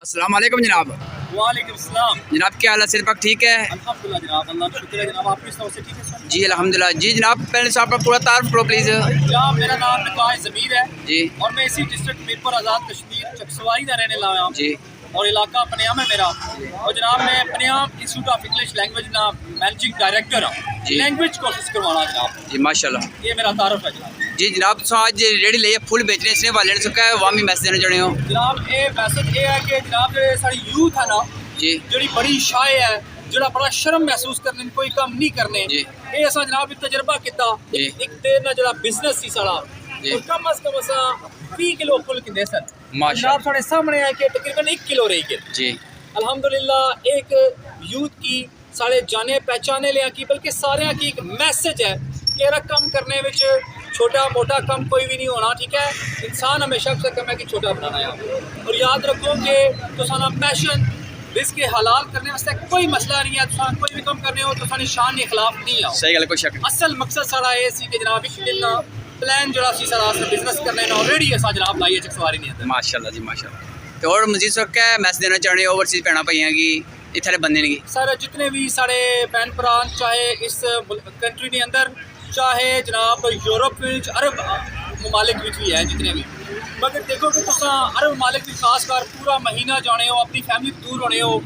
अस्सलाम वालेकुम जनाब। वालेकुम सलाम। जनाब क्या हाल है? सिर पक ठीक है? अल्हम्दुलिल्लाह जनाब, अल्लाह का शुक्र है जनाब, आपकी तरफ से ठीक है सर? जी अल्हम्दुलिल्लाह। जी जनाब पहले से आपका पूरा तारुफ करो प्लीज़। जनाब मेरा नाम निकाय ज़मीर है जी और मैं इसी डिस्ट्रिक्ट मीरपुर आज़ाद कश्मीर चकसवारी का रहने वाला हूँ जी और इलाका पनियाम है मेरा। और जनाब मैं पनियाम इंस्टीट्यूट ऑफ इंग्लिश लैंग्वेज ना मैनेजिंग डायरेक्टर हूँ, जी। लैंग्वेज कोर्सेज करवाना जनाब, जी माशाल्लाह। ये मेरा तारुफ है जनाब। जी जनाब तुम आज रेडी ले फुल बेचने इसने वाले ने सुका है वामी मैसेज देना चाहते हो? जनाब ये मैसेज ये है कि जनाब जो सारी यूथ है ना, जी जी बड़ी शाय है, जो बड़ा शर्म महसूस करने कोई काम नहीं करने, जी। ये असा जनाब एक तजर्बा किया जी। एक देर ना जो बिजनेस सी साड़ा जी। तो कम अज कम असा 20 किलो फुल किंदे सन माशाल्लाह। जनाब साढ़े सामने है कि तकरीबन 1 किलो रही गए। जी अल्हम्दुलिल्लाह एक यूथ की साढ़े जाने पहचाने लिया की बल्कि सारे की एक मैसेज है कि यह कम करने में छोटा मोटा कम कोई भी नहीं होना, ठीक है। इंसान हमेशा से कम है कि छोटा बनाना है और याद रखो कि तुसाना पैशन रिस्क हलाल करने वास्ते कोई मसला नहीं है, तुसा कोई भी कम करने हो तो सानी शान के खिलाफ नहीं आओ। सही गल कोई शक नहीं। असल मकसद सारा ये सी कि जनाब एक दिन प्लान जो सी सारा बिजनेस करने ना ऑलरेडी असा जनाब लाइए चकसवारी नहीं है। माशाल्लाह जी माशाल्लाह। तो और मजीद सो क्या मैसेज देना चाहते हो ओवरसीज भैन भाइयों की इतने बंदे ने? सर जितने भी साढ़े भैन भरा चाहे इस कंट्री के अंदर चाहे जनाब यूरोप अरब ममालिक भी है जितने भी, मगर देखो कि तुम अरब ममालिक भी खासकर पूरा महीना जाने हो, अपनी फैमिली दूर होने हो,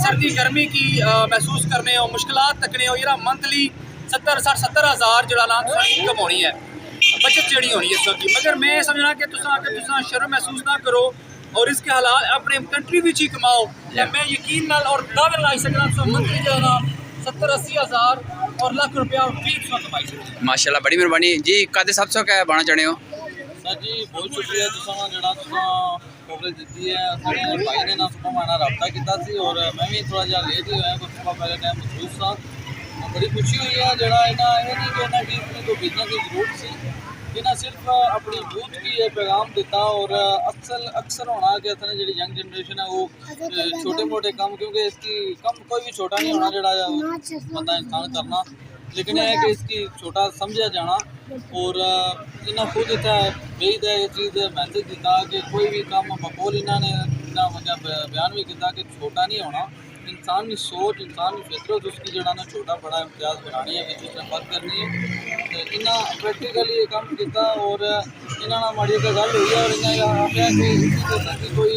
सर्दी गर्मी की महसूस करने हो, मुश्किलात तकने हो, ये मंथली 70,000 जो ना इनकम होनी है, बचत जड़ी होनी है सबकी। मगर मैं समझना कि तुम शर्म महसूस ना करो और इसके हालात अपने कंट्री भी ही कमाओ। मैं यकीन नाल और दावे लाई सकना मंथली जो ना 70-80 हज़ार और लाख रुपया कमाई सकते। माशाल्लाह बड़ी मेहरबानी जी। कादे सब सो क्या बनाना चाहते हो? सर जी बहुत शुक्रिया तुसां जेड़ा तुसां कवरेज दी है। साढ़े भाई ने ना सुबह माना रब्ता किया सी और मैं भी थोड़ा जिहा लेट ही होया, कुछ सुबह पहले टाइम मसरूफ सा। बड़ी खुशी हुई है जेड़ा इन्हां ये नहीं कहना कि इसमें कोई बिजनेस की जरूरत सी, इन्हां सिर्फ अपनी यूथ की ये पैगाम दिता और अक्सर होना कि असने जी यंग जनरेशन है वो छोटे मोटे काम, क्योंकि इसकी कम कोई भी छोटा नहीं होना जेड़ा बंदा इंसान करना, लेकिन यह है कि इसकी छोटा समझा जाना। और इन्हें खुद इतना बेद है ये चीज़ मैसेज दिता कि कोई भी काम बकौल इन्होंने बयान भी किया कि छोटा नहीं होना, इंसान की सोच इंसान की फितरत उसकी जड़ा ना छोटा बड़ा इम्तियाज़ बनानी है, किसी से बात करनी है। तो इन्हें प्रैक्टिकली काम किया और इन्होंने माड़ी गल हुई है और इन्हें आख्या कि कोई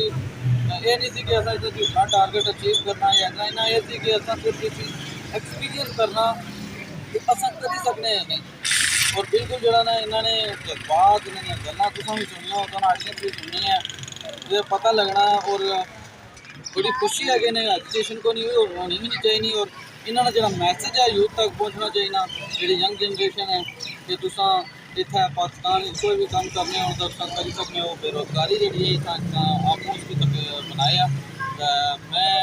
ये नहीं सी कि असा झूठा टारगेट अचीव करना या इन्हें यह सी कि असा सिर्फ एक्सपीरियंस करना असा कर सकने नहीं। और बिल्कुल जरा ना इन्होंने जज्बात इन्होंने गल्लां तुसां भी सुनिया होगा, ऑडियंस भी सुननी है, ये पता लगना और बड़ी खुशी है कि इन्हें एजुकेशन को नहीं हुई और होनी भी नहीं चाहिए। और इन्होंने जो मैसेज है यूथ तक पहुँचना चाहिए जी यंग जनरेशन है कि तुसां इतना पाकिस्तान कोई भी काम करने हो तो कर सकते हो। बेरोजगारी जी आपको उसकी तक बनाया। मैं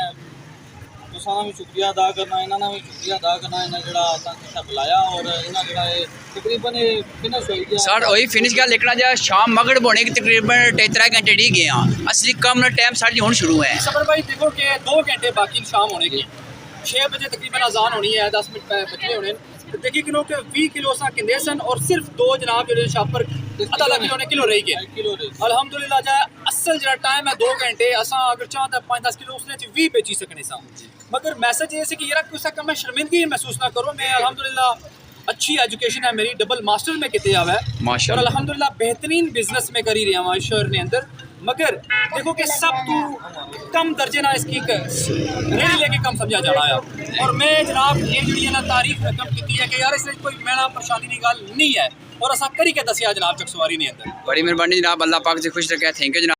तुसां भी शुक्रिया अदा करना, इन्होंने भी शुक्रिया अदा करना, इन्हें जो बुलाया और इन्हें जो तकरीबन फिनिश हो सर वही फिनिश गया लेकिन आज शाम मगड़ बोने की तकरीबन 3 घंटे डी गए हैं असली कम टाइम साढ़े हुण शुरू है। सबर भाई देखो कि 2 घंटे बाकी शाम होने की, 6 बजे तकरीबन अजान होनी है, 10 मिनट बचने होने। तो देखिए किलो के 20 किलो सा किंदे सन और सिर्फ 2 जनाब जो शापर अदा किलो रही गए। अल्हम्दुलिल्लाह जा असल जो टाइम है 2 घंटे असा अगर चाह तो 5-10 किलो उसने 20 बेची सकने सा। मगर मैसेज ये कि यार कुछ कम शर्मिंदगी महसूस ना करो। मैं अल्हम्दुलिल्लाह अच्छी एजुकेशन है मेरी, डबल मास्टर में किते हुआ है और अल्हम्दुलिल्लाह बेहतरीन बिजनेस में करी रहा हूँ शहर के अंदर। मगर देखो कि सब तू कम दर्जे ना इसकी रेडी लेके कम समझा जाना है। और मैं जनाब ये जी ना तारीफ रकम की है कि यार इसलिए कोई मैना परेशानी की गल नहीं है और असा करी के दसिया जनाब चकसवारी ने अंदर। बड़ी मेहरबानी जनाब, अल्लाह पाक से खुश रखे। थैंक यू जनाब।